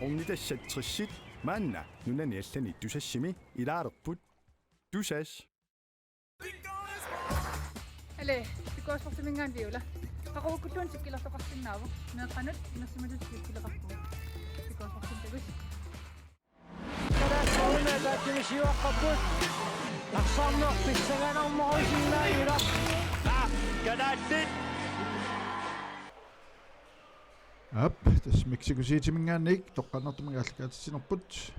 орнитассатсерсит маанна нунани аллани илаарерпут тусас Але пикуаспортумингаан виула qaquvukkulluun sikkilertoqarsinnaavu meeqqanut inersimalut sikkileqarpu pikuasportuntagус Kolme täytyy sijoittaput. Naksanno pissägän on mahdollisilla ira. Kadallit. tässä Mexico City mingaannik toqqannertumigaallakaatissinerput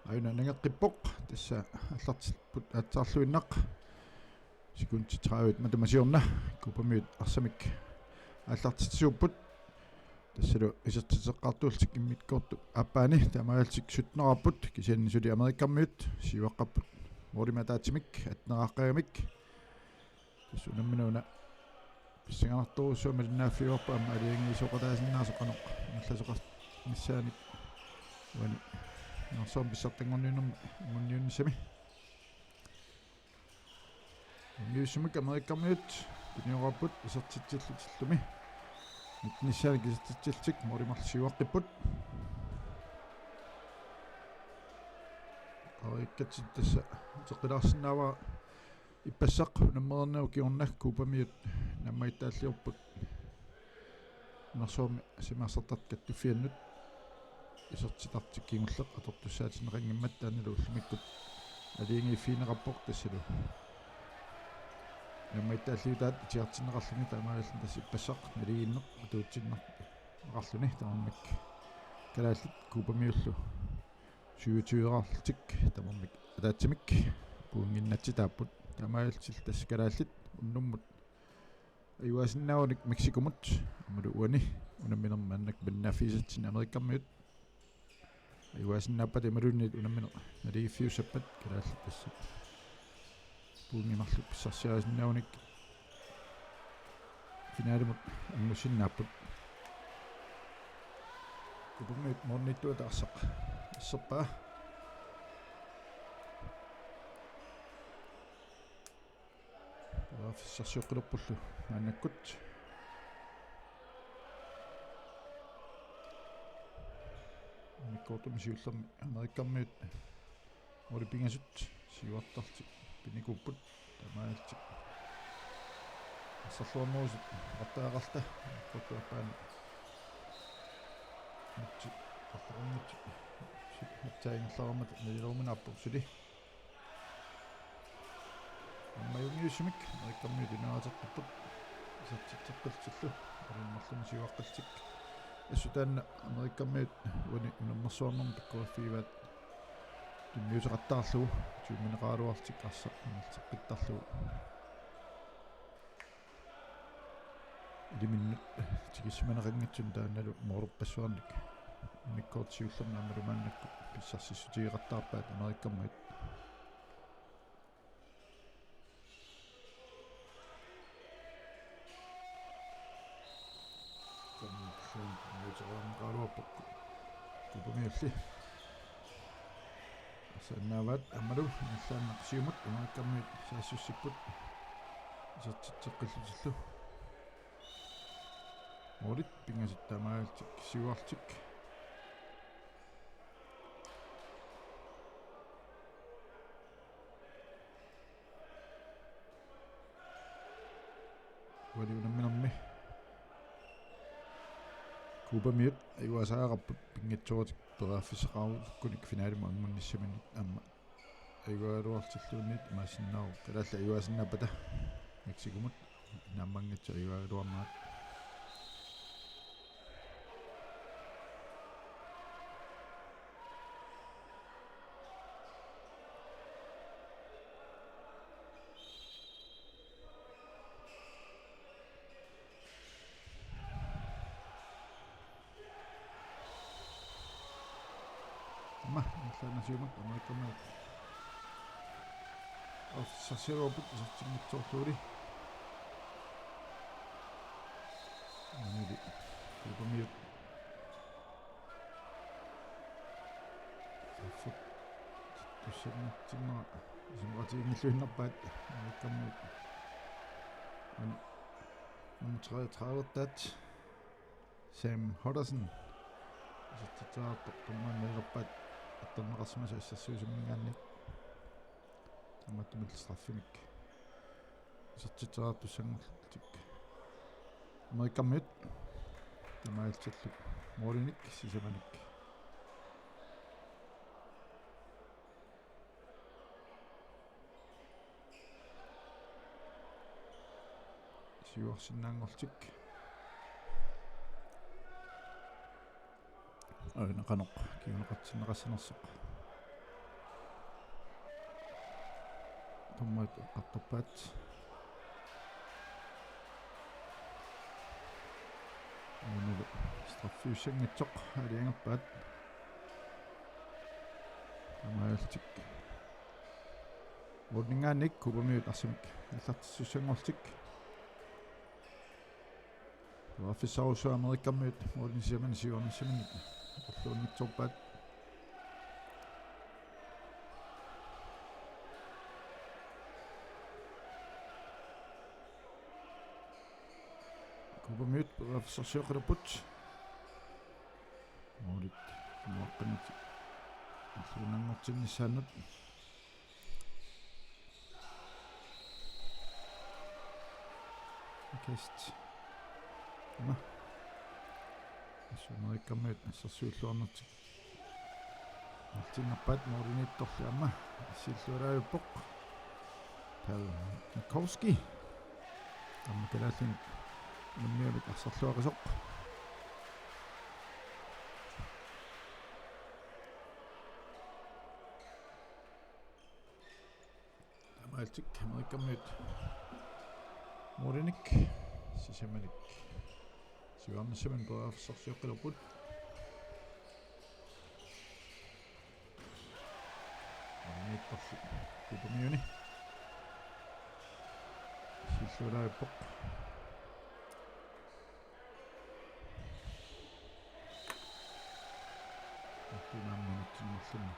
aina nangeqqippoq tässä allartilput aattaarluinnaq sikunti traavit matamasiorna kupamiut arsamik аллартитсууппут тассалу исертитеққартуултик иммиккорту аппаани тамаалтик сутнераппут кисианнисули америккармиут сиваққаппут мориматаатимик атнерааққагамик тассунамминуна писсангаартуруссуамалинааффиуарпа амма алиангиисоқатаасиннаасоқаноқ налласоқар ниссааник вани нарсоом писсартангорниунерми имунниуннисами ньюсмик америккармиут куниораппут исертитсиллутиллуми ниссааник исертитсилтик моримарлсиуаққиппут аиккатсит тасса теқилаарсинаава иппассақ наммернау киорнак купамиут наммаитааллиорпут нарсооми симаасартат каттуффианнут исертитартик кигуллеқ атортуссаатинеқангиммат таанилу уллумиккут алиингиффиинеқарпоқ тассалу наммаитааллиутаат итиартинеқарлуни таамааллун тасс иппассақ налигиннеқ атуутсиннар ақарлуни таамаммик калааллит купамиуллу сюутюерарлтик таамаммик атаатсимик пуунгиннатситааппут тамаалсил тасс калааллит уннуммут аюасиннауник мексикомут амалу уани унамминермааннак баннаффисатсин америккармиут аюасиннааппат амалуннит унамминер налигиффиусаппат калааллит тасс пуунгимарлуп писсарсиарисиннауник финалимут аммусиннааппут купумит монниттуатаарсақ иссерпаа фиссарсиоққилерпуллу ааннаккут миккортум сиуллерми америккармиут орипингасут сиуартартик пиникуппут тамаалтик ассарлуамуусут артаагаарта коттуаппаани митси артаармит хаттаингерларамат нилеруминааппурсули аммаюниусимик америккармиут инаатеққиппут исертитсеққилтиллу ариммарлуми сиуаққалтик ассутаанна америккармиут уани унаммерсуарнерми пиккуаффииваат туммиусеқаттаарлугу тумминеқаалуартик арса теққиттарлугу илиминнут тигиссиманеқангатсун таанналу мооруппассуарник миккоортсиуллерна амалумааннакку писсарсиссутигеқартаарпаат америккармиут каммиуллуун муутераамеқалуарпакку купамиулли асаннаават амалу наллааннақсиумут америккармиут саассуссиппут исертитсеққиллутиллу молит пингаситтаамаалтик сиуартик валиунамминерми купамиут аюасаараппут пингатсуутик перааффисеқарулуккуник финалима ангунниссамани амма аюаалуартиллуунит маасиннаару калаалла аюасиннаапата мексикумут наммангатсо аюаалуарнаат наллаанасиумат америккармиут сасиаропут исертингитсоортуули анили купамиут фут туссернатсиннера исимратигиллуиннарпаат америккармиут nummer 33 Sam Hodderson isatitaartoq tummaannilerpat attorneqarsimasa issassuusimmingaannik тамматтумил страффимик isatitaartussanngultik америкаммит тамаалцаллук моолиник сисаманик сиуарсиннаангортик нақаноқ киунеқатсиннеқассанерсоқ томмат аттоппаат нунул страффиуссангатсоқ алиангерпаат тамаалтик моднингаанник купамиут арсимик иллартиссуссангортик офисаусу америкаммиут моднисиаман сиуарниссаманик орлууннитсорпаат купамиут офисерсиоқилерпут модит муаққанит орлуунангортиннissaannут кест ма америкаммиут ассерсиуллуарнертик алтиннарпаат моринитторлуамма силлурааюппоқ пал Никовски аммакалааллин нэммиулик арсерлуақисоқ тамаалтик америкаммиут мориник сисаманик сиуарниссаман паафсерсиоққилерпут амитторлу купамиуни силлурааппоқ аттинамманатсиннерлуни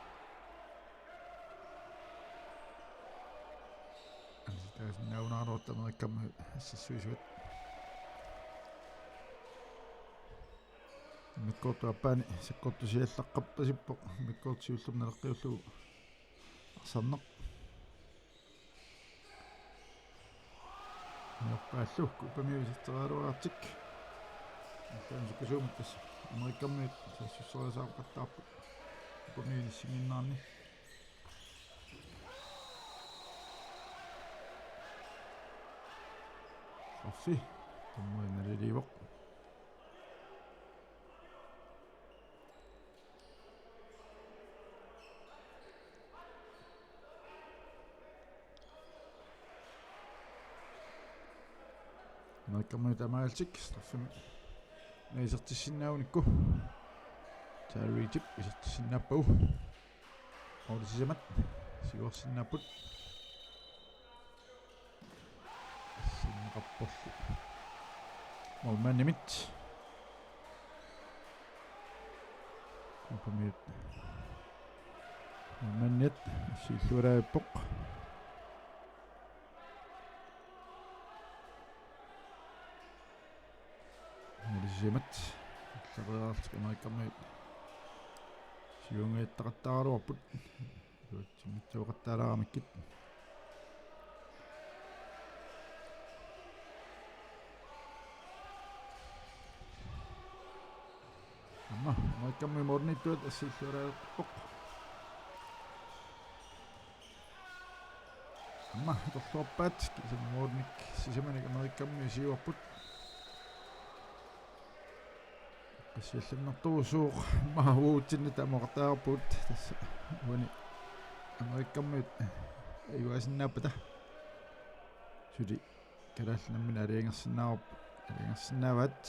аситаасиннаунааруут америккамма ассассуисуат миккоортуаппаани саккортусиаллаққаптасиппоқ миккоортсиуллерналеққиуллугу арсарнеқ нерпааллу купамиуситтераалуаартик аллаансуккасууматтас америккаммиит сассуссориасааққаттаарпут купамиуниссигиннаарни аффи томмуиналиливоқ америккаммиут амаалтик стаффими наисертиссиннауникку таавитип исертиссиннааппагу аулисисамат сиуарсиннааппут синнеқарпорлу молманимит купамиут молманнит силлурааппоқ налисимат иллериаартик америккаммиут сиунгеэттақаттааралуарпут юутсимитсуоқаттаалаарамиккит амма америккамми морниттуат ассиллурааппоқ амма торлуарпаат кисам морник сисаманик америккамми сиуарпут ассиалланнэртуусууқ маавуутсинни тамоқартаарпут тасса уани америккаммит юасиннааппата сули калаалланаммина алиангерсинаават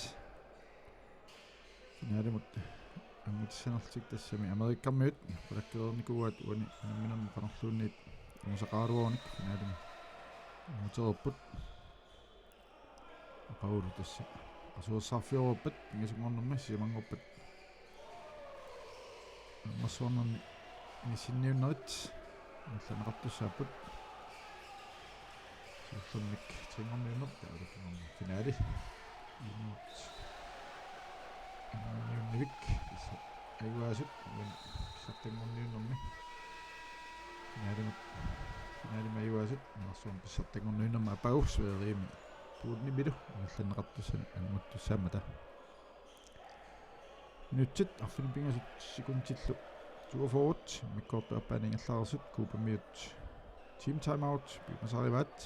наалимут аммутсанерлик тассами америккаммит палаккеерникуат уани намминерми канерлуунниит мусақааруарник наалими мутерпут паулу тасса асуусарфиоруппат мисунгорнэрми симангорпат массуорнэрни нисинниуннерит алланеқартуссааппут суллунник трингорниуннер таалаккингорни финаали инуут инуунивик aiguasut pissartangorniunnermi finaalima aiguasut nersuum pissartangorniunnerma apagussueriimi puudnimilu ngallanneqartussan angmuttussaamata minutsit arfilipingasut sekuntillu 42 mikkortu appaaningallaarsut kuupamiut team timeout pimasarivaat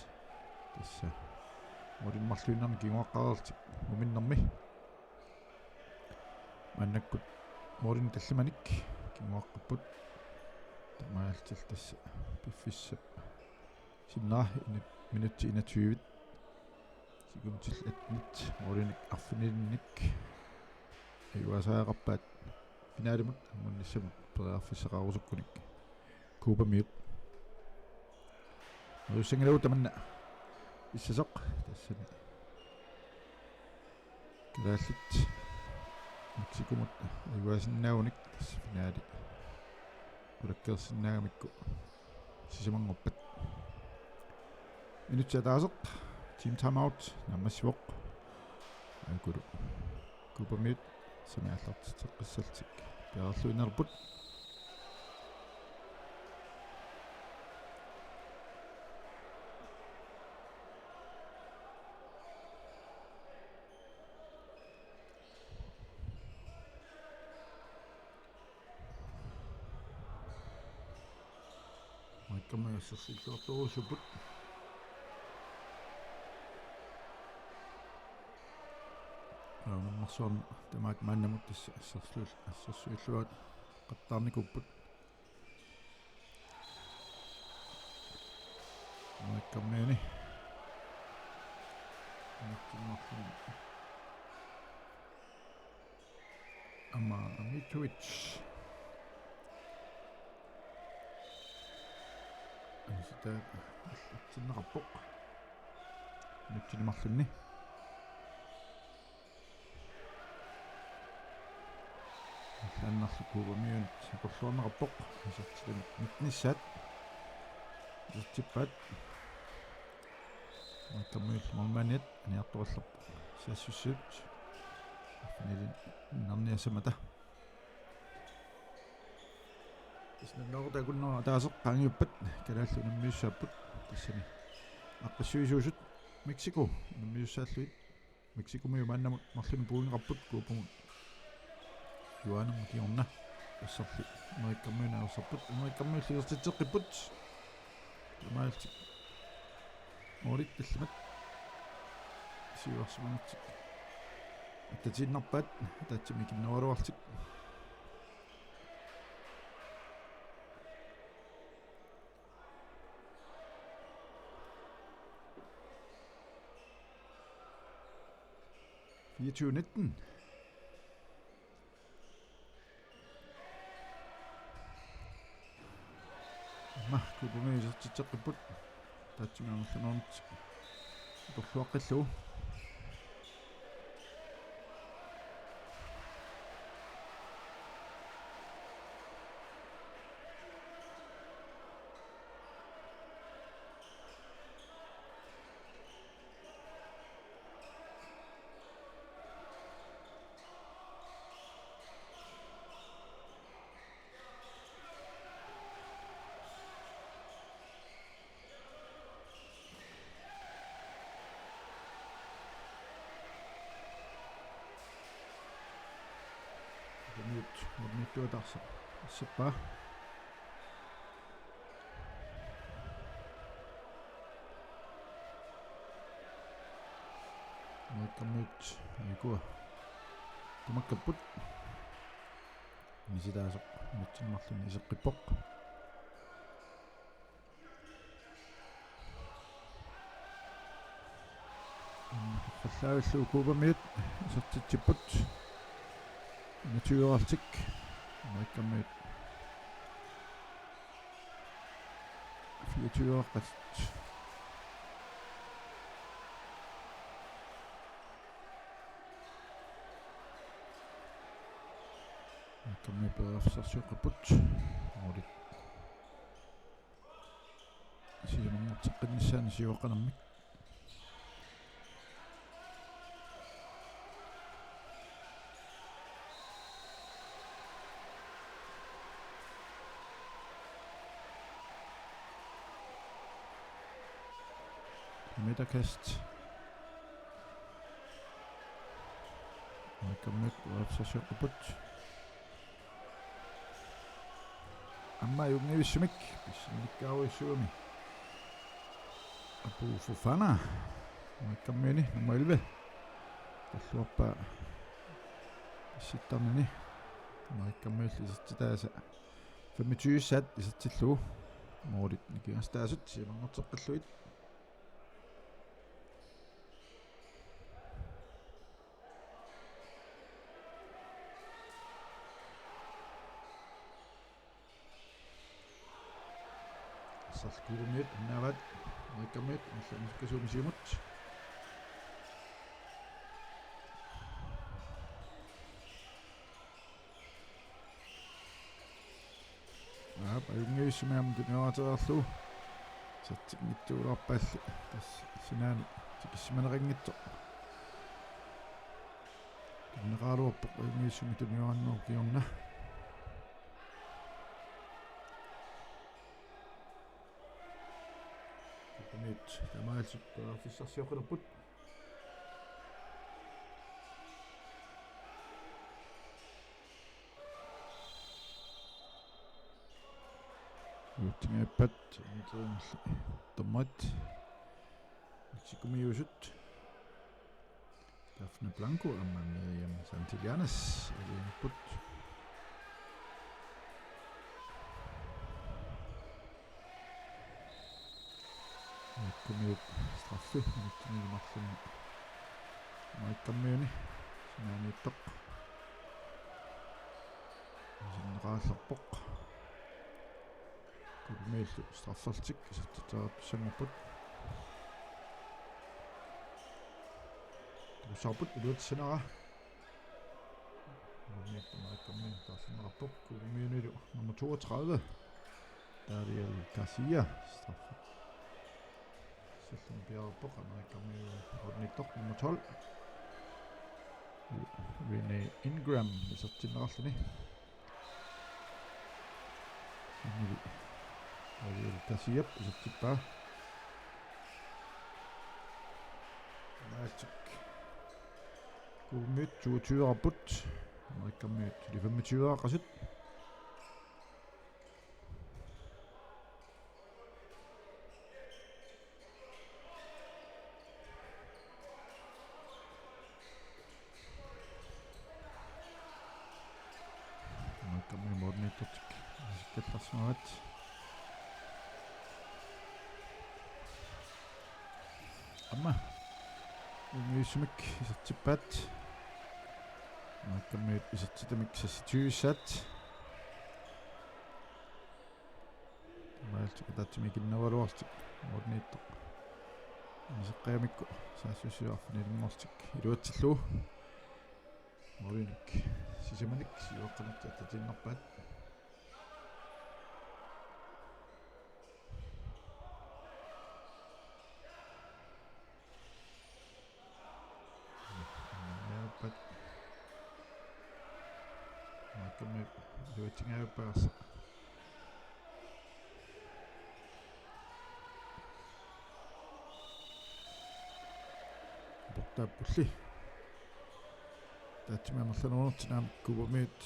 tassa modinmarluinnerni kinguaqqarertik muminnermi mannakkut modin tallamanik kinguaqqapput tamaaltil tassa piffissa sinnaa minutti 21 sekuntil atnit modinik arfinilinnik ayuasaaqarpaat finaalimut munnissamut periarfissaqarusukkunik kuupamiut Russengelau tamanna issasaq tassani kalaallit Mexikumut ayuasinnaaunik tassa finaali ulakkeersinnaamikku sisamangorpat minutsaataaseq team timeout nammassivoq ankulu kuupamiut samiallartiteqqissaltik piaralluinerput Maikkammagassersilluarlurussuput Nammarsuarna tamaat maannamut tassa assarsuilluat qattaarnikupput Maikkammiani Maikkammarlun Amma Amitovic Sitä atsinneqarpoq nuttinimarlunni аллааннарлукуумиун сақорлуарнеқарпоқ исертилимик нитнissaat исертиппаат маккаммиул морманиат аниартораллерпо саассуссуут афнилин нарниасамата иснаннорутакуннера таасеқ qaangiuppat kalaallu nammiussaapput тассани аққиссуисуусут Мексико наммиуссааллуит Мексикумиу мааннамут марлуни пуунеқарпут куупумут юанам киорна ассарли америккаммуна аусарпут америккаммууллигертитеққиппут тамаалти морит талламат сиуарсуманатсик аттатиннарпаат таатсими киннавалуартик Nitten. Kuupamiisertitseqqipput taatsimaamerlunornit torluaqqillugu Tuotarsa seppa Maikkammiut aikua tumakkapput nisitaasoq nutsinmarluni iseqqippoq qallaavilluu kuupamiut isertitsipput natuurartik Maikkammiut 24 qasut Maikkammiut peerafsarsuuqapput moolit siimangorteqqinnissaani siuaqanarmik midterkast. Amerikkammiut uapsarsiuqqaput. Amma jungivissimik pissinnikkaaruissuami. Abu Fofana. Amerikkammiuni nummer 11. Talluarpa sittarnani. Amerikkammiulli isatitaasa 25 sat isatsillugu. Moolit nikigastaasut siimangorteqqalluit. Salkuumit navat Amerikkammiut allamissukasuumisiimut. Ajungivissumiam tuniaratererlu satsigmittuularpaalli tass sinaani tikissimanaringitso kinneraaluarpoq ajungivissumi tuniarannuur kiorna nyt tamaalsukkaa fissarsiorlupput Juttingappat tommat Mexicomiusut Daphne Blanco Miriam Santillanes Put Mexicomiut straffe Juttingimarlun Mexicomiuni sinaaniittoq sinneraallerpoq Kulmeillu straffartik isattataatussanngorput tuussaarput iluatsinera Amerikkammiun taassinnerarpoq kulmiunilu nummer 32 Dariel Garcia straffe sallun piararpoq Amerikkammiun ordnittoq nummer 12 Renee Ingram isattinnerarluni Dariel Garcia isattippaa Maalsuk Kulmiut 22-arput Amerikkammiut yli 25-aqasut Amerikkammiun modniittotik sikkattarsmaat Amma Jungivissimik isatsippaat Amerikkammiut isatsitamik sassityyssat Maalsuk taatsimikиннавалуарсик modniittoq Seqqaamikku saassussiuarfinilinngortik iluatsilluu Morinik sisamanik siuaqqanut tatinnerpaat Amerikkammiut iluatsingaappaarsa Tappulli taatsimammerlanuunertinaam kuumiut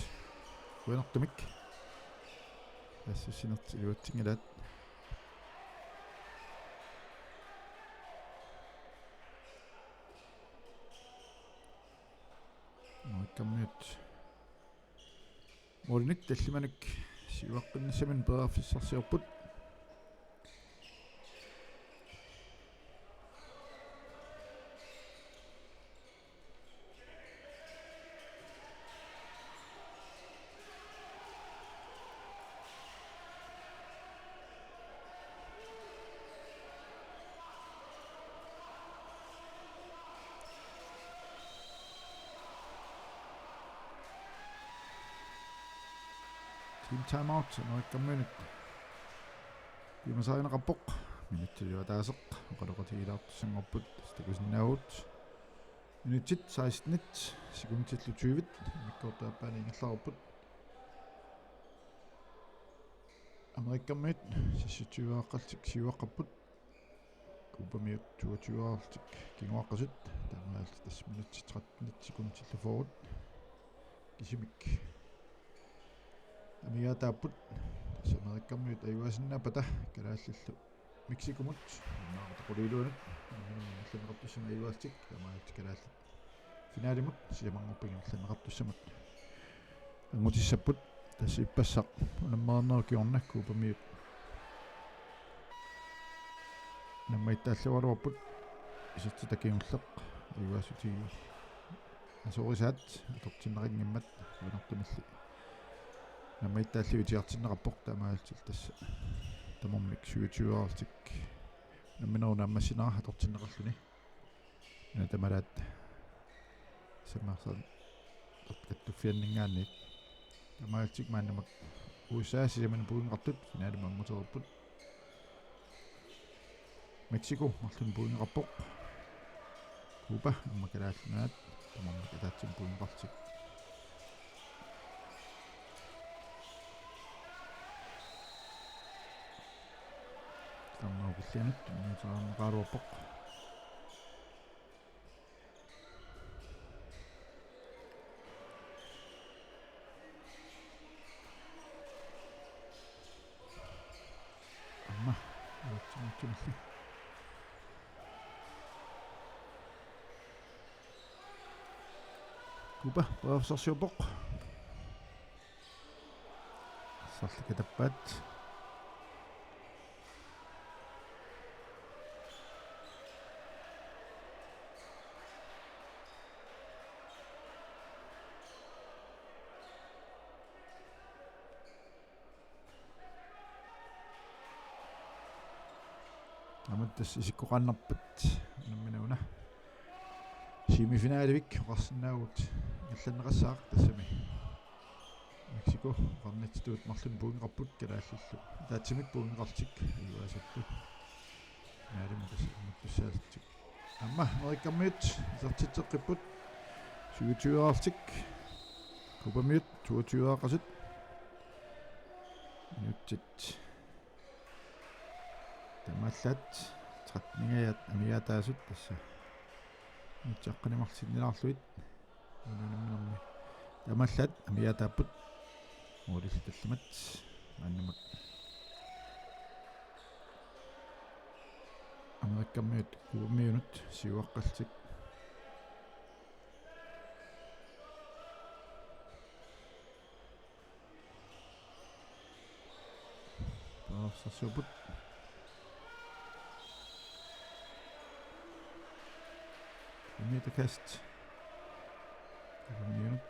uinertamik assussinerts iluatsingilaat Amerikkammiut Morinik tallimanik siuaqqinnissamin peerfissarsiorput Team timeout Amerikkammiunit Viimasaainaqarpoq minuttiluа taaseq oqaloqatigilaartussanngorput stakusinnaavut minutit 16 sekunditillu 20 mikkortaappaani ingerlaruput Amerikkammiut 26-aaqqaltik siuaqqarput Kuupamiut 22-aartik kinguaqqasut taamaalta tasminut 13 sekund tilluforut kisimik amigaataaput tasamerikkammiut ayuasinnaapata kalaallallu Mexikomut naaqtaquliluunut allanneqartussama ayuaastik taamaalta kalaallat finaalimut siamangorpingim allanneqartussamut angutissaput tassiippassaq unammaarnerkiornak kuupamiut наммаиттааллуалуарпут исертитакингуллеқ ayuaasutigi асоорисаат атортиннерингиммат винортумилли наммаиттааллуитиартиннеқарпоқ таамаалтил тасса тамормик 27-аартик намминеруна аммассинера атортиннеқарлуни натамалаат самарсан каттуффианнингаанник таамаалтик мааннамак USA симан пуунгартут финаалима аммутерерпут Mexico марлун пуунгеқарпоқ Куба аммакалааллунаат тамармак атаатсим пуунгеқартик таммаукиллианут нуутераанеқалуарпоқ амма уутсимутсумалли Kuba professorsiupoq сарликатаппаат аматтас исиккоқаннарпат намминауна семифинаалевик оқарсинаагут галланнеқассаақ тассами Mexico qarnitituut марлун пуунгеқарпут калааллуллу таатсимик пуунгеқартик юасаллу наалимутас амматтуссаалтик амма мериккаммиут исертитеққиппут 27-аартик купамиут 22-аақасут минуттит тамаллаат 13-нигаят амигаатаасут тасса нутсаққанимарлиннилаарлуит унунамминерми тамаллаат амигаатааппут муулиллталлимат мааннамак америккаммиут куумиунут сиуаққалтик паасасупут метакаст куумиунут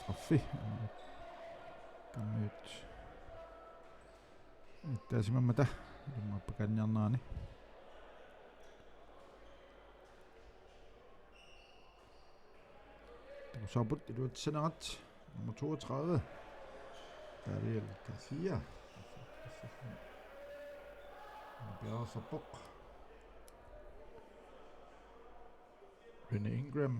Raffi kammiut ittaasimammata ilmaappakanniarnaani takusaaput iluatissanerat nummer 32 Dariel Garcia Bjergsoppoq Rene Ingram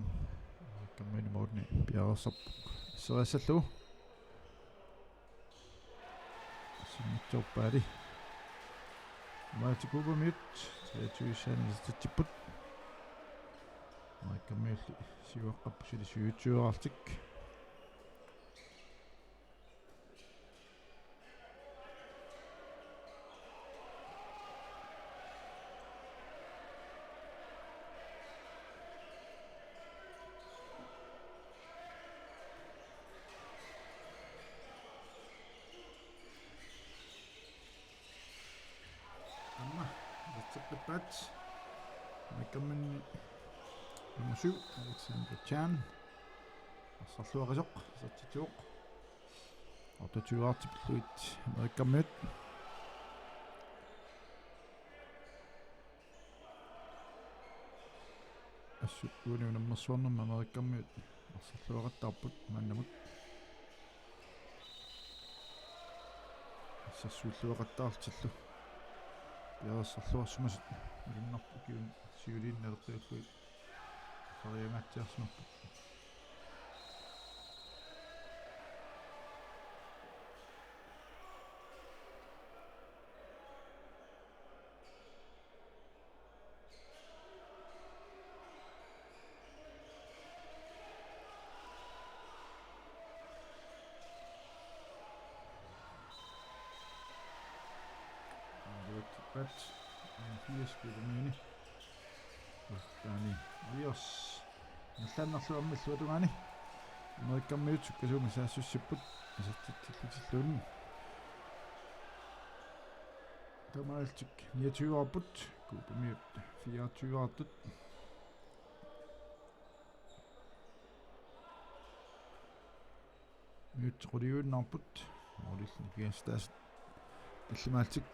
kammiuni moodni Bjergsoppoq Soasallu Simmittorpaali Maatikupamit 23-saanistittipput Maikkammiulli siuaqqappusili 27-aartik Pat Maikkamminni nummer 7 Alexander Chan Sarluarisoq Sartituoq 28-aartipilluit Maikkammiut assukkuuni unammersuarnerma Maikkammiut Sarluaqattaarput maannamut Sassuulluaqattaartillu Bjergsarluarsumасут илиннарпу киун сиулииннертерлуит сариамаатсиарсунарпу Toppat 4 Skubamini Dani Rios Nallannerluammalluatungani Amerikkammiut sukkasuumi saassussipput asartittillutilluun Tamaltik 29-arput Skubamiut 24-artut Miut quliuunnerput Morlilni kiastaas Allimaaltik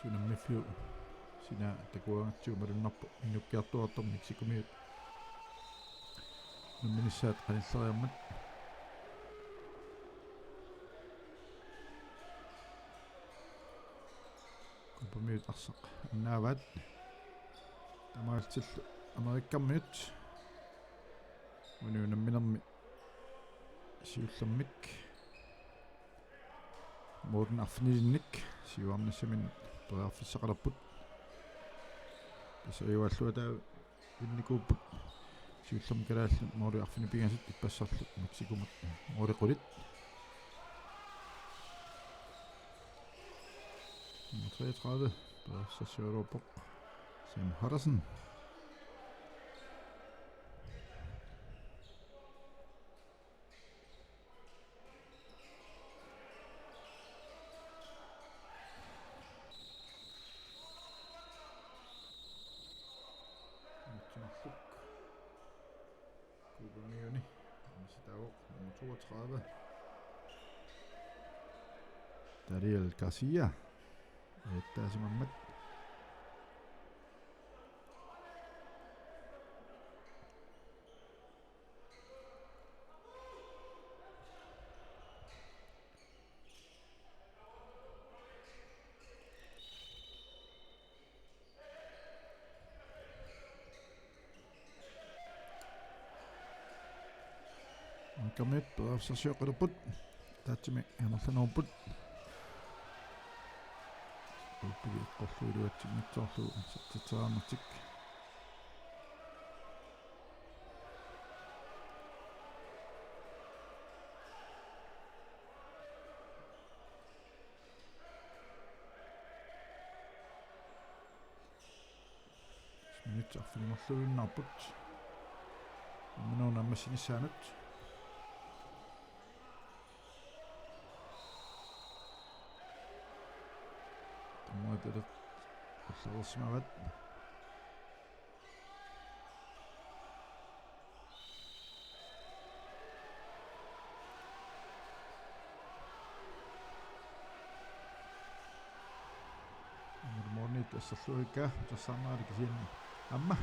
Sunammifiu sina takuangatsuumalunnerpu innukkiartuartormik sikumiut numminissaat qanilleriarmat kumpamiut arsaq annaavaat tamaaltillu amerikkammiut unuunamminermi siullermik moden afnilinnik siuarnassamin pearfissaqalerput tasaiualluataa innikuupput siullermi kalaallu moodi arfini pingasut ippassarlu meksikumut moodiqulit 33 pearsassiualuarpoq Sam Hudson Kubamiuni Sitavok nummer 32 Dariel Garcia Ettaasimammat Kamit pearsassiuqiluput taatsimi hanerlanuarput Uppigi qorluiluatsigmitsoorlu sertiteraannertik minutserfilimerluinnaarput minuunammassinissaanut Muotoilut Salsmavat Mormonit Salluika Tasamaarikin Amma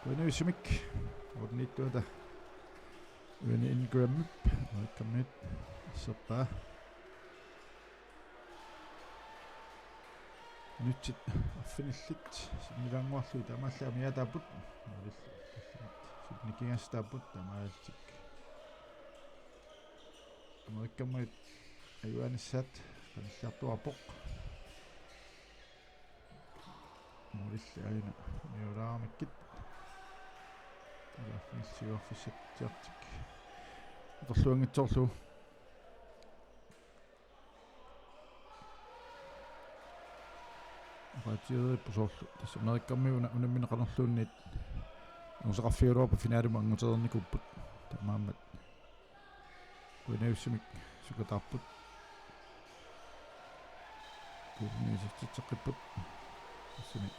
Kuinuisimik Mornittuota Yöni Ingram Vaikkamit Soppaa Nyt affinillit similanguarlu tamallaami ataaput sipnikingastaaput tamaaltik amerikkammuit ayuanissat qanillartuarpoq muulilli aina miulaarmikkit alaffinilliguarfissatiartik atorluangitsorlu Raatieriippusorlu tässä amerikkammiuna unammineqanerluunniit uusaqarfiuluarpa finaalima anguterernikupput tamaammat kuinaussumik sukataarput kuuniisartitseqqipput tassami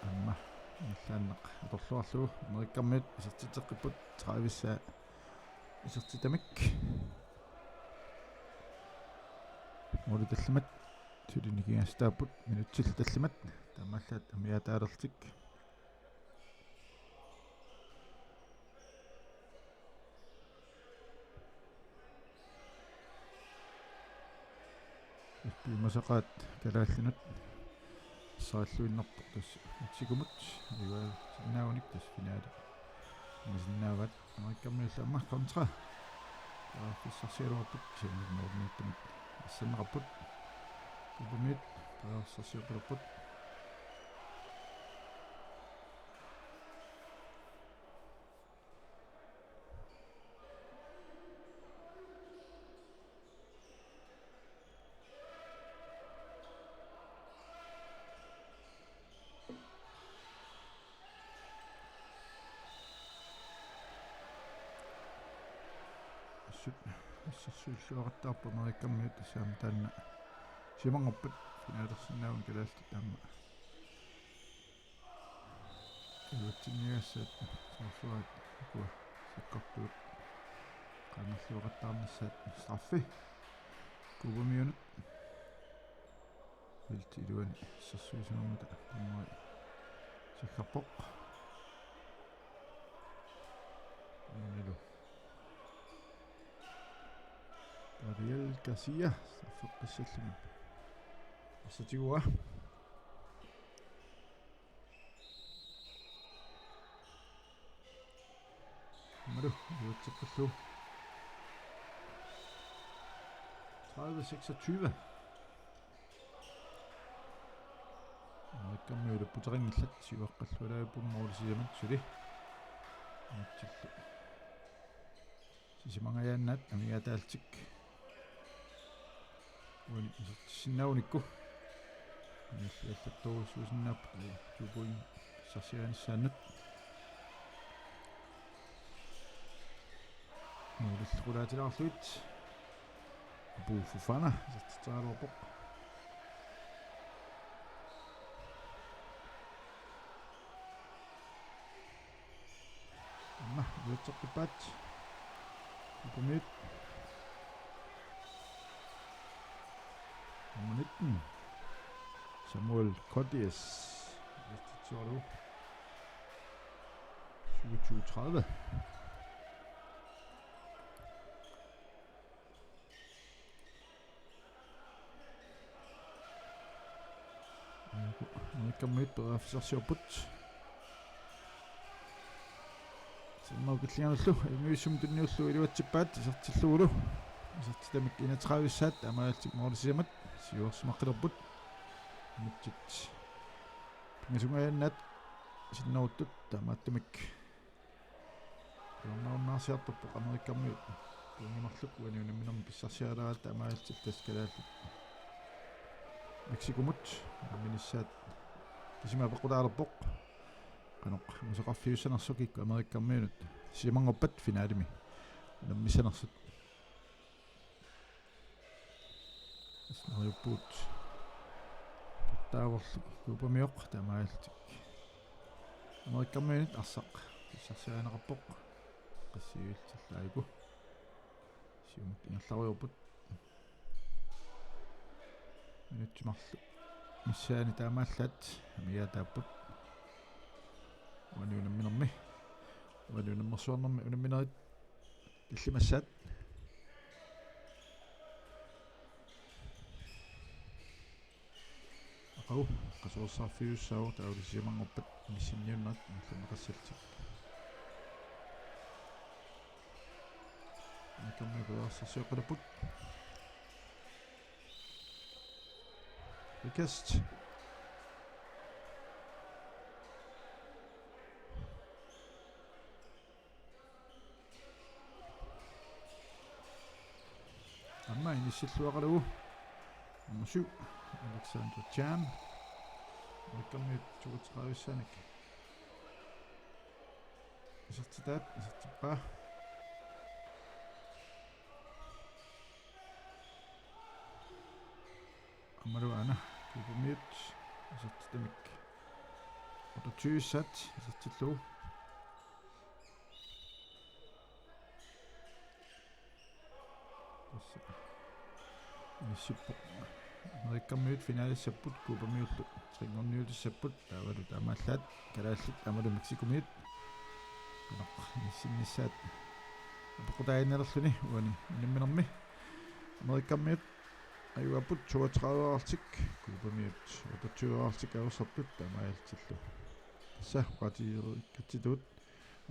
amma illaanneq atorluarlugu amerikkammiut isartitseqqipput traavissa isartitamik Mori tallimat tulinikigastaaput minutsil tallimat tamallaat amiataalertik Piimasaqaat kalaallinut saalluinnerpoq tass Meksikumut ayua sinnaunik tass finaali misinnaavaat amerikkammiulla amma kontra Fissarsialuarput siamimmoorniittamit assanneqarput kupamit paassarsiuqiluput Issassuilluaqattaarpa merikkammiut saam taanna simanngorpat finaalersinnaun kalaalta taamma iluatsinniassat saarsuat akua sakkartuut qaannerluaqattaarnissaat straffi kupamiunut iltiluani issassuisunermata tammai sikkarpoq nilu Ariel Garcia saffeqqissallumi assatiguа maru yuutseqqallu 30-26 Kammiulu puteringillat siuaqqallualaapummoolisiamat suli matsillu sisimangajannat amigataaltik Uani sinnaunikku niallattuusuusinnaappu tuupuin sarsianissaannut nuulillqulaatilaarluit puuffufana sartitaaluarpoq amma yuutseqqipaat kupamit Nummer 19 Samuel Codies 27-30 Kammiut peraafisarsiorput Simmaukillianullu imiussum tunniullu iluatsippaat isartillugulu isartitamik inatraavissat amaaltik moorlisiamat siuarsimaqqilерпут mitsit pingasungajannat sinnaruttut tamaattumik Jornaarnaarsiartorpoq amerikkammiut pingimarluk uaniunamminarmi pissarsialaat amaaltik taskalaallut Mexikumut minissaat kisimapaqutaalerpoq qanoq musoqarfiussanersukikku amerikkammiunut simangorpat finaalimi nammissanersut Snarjuppuut taavorlu kuupamioq tamaaltik amerikkammiunut arsaq pissarsiaanaqarpoq qassiuiltallaagu siumuk ingerlaruyorput minuttimarlu missaani taamaallat amigaataapput uaniunamminermi uaniunammersuarnermi unamminerit illimassaat aqau qasuursarfiussau taulisimanngorpat missinniunnerat millumaqassaltik Kammiuqulaarsarssuuqiluput Rikast Amma inissilluaqalugu nummer 7 Alexander Chan Kammiut 32-saanik isartitaat isartippaa Amaruana kupamiut isartitamik 28-sat isartillu Nissippo Amerikkammiut finaalissaput kupamiullu tringorniulissaput taavalu taamaallaat kalaallut amalu Mexikummiut qanoq nissinnissaat apaqutaaginnerluni uani inimminermi Amerikkammiut ayuaput 32-artik kupamiut 28-artik aversorput taamaajaltillu tassa qaatiiru kattituut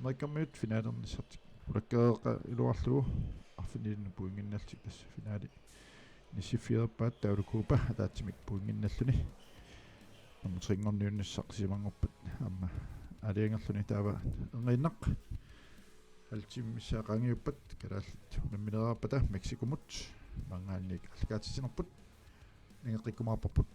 Amerikkammiut finaalernissartik ulakkeeqa iluarlugu арфинилину пуингиннарлик тасса финаали ниссиффиерпаат таулукуупа атаатсимик пуингинналлуни аммутрингорниуннассақ симангорпут амма алиангерлуни таава энгиннақ алтиммиссаақангиуппат калааллат намминераарпата мексикумут мангаанник алкаатисинерпут нингеқиккумаарпарпут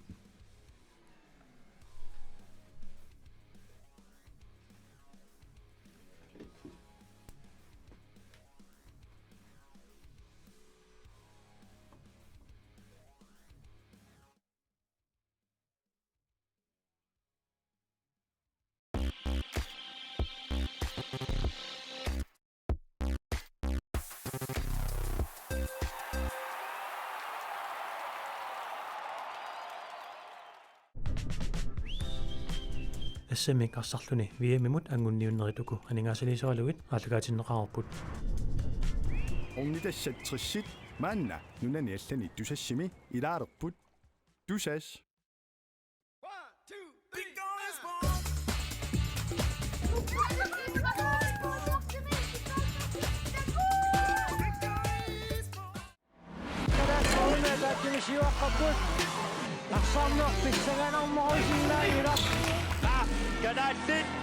ассамик арсарлуни виэмимут ангунниуннеритуку анингаасалисоралугит ааллагаатиннеқарпут орнитассатсерсит маанна нунани аллани тусассими илаарерпут тусас Siwaqqapput aqsaarneq pissanganermoqisinnaa ilaq kadaallit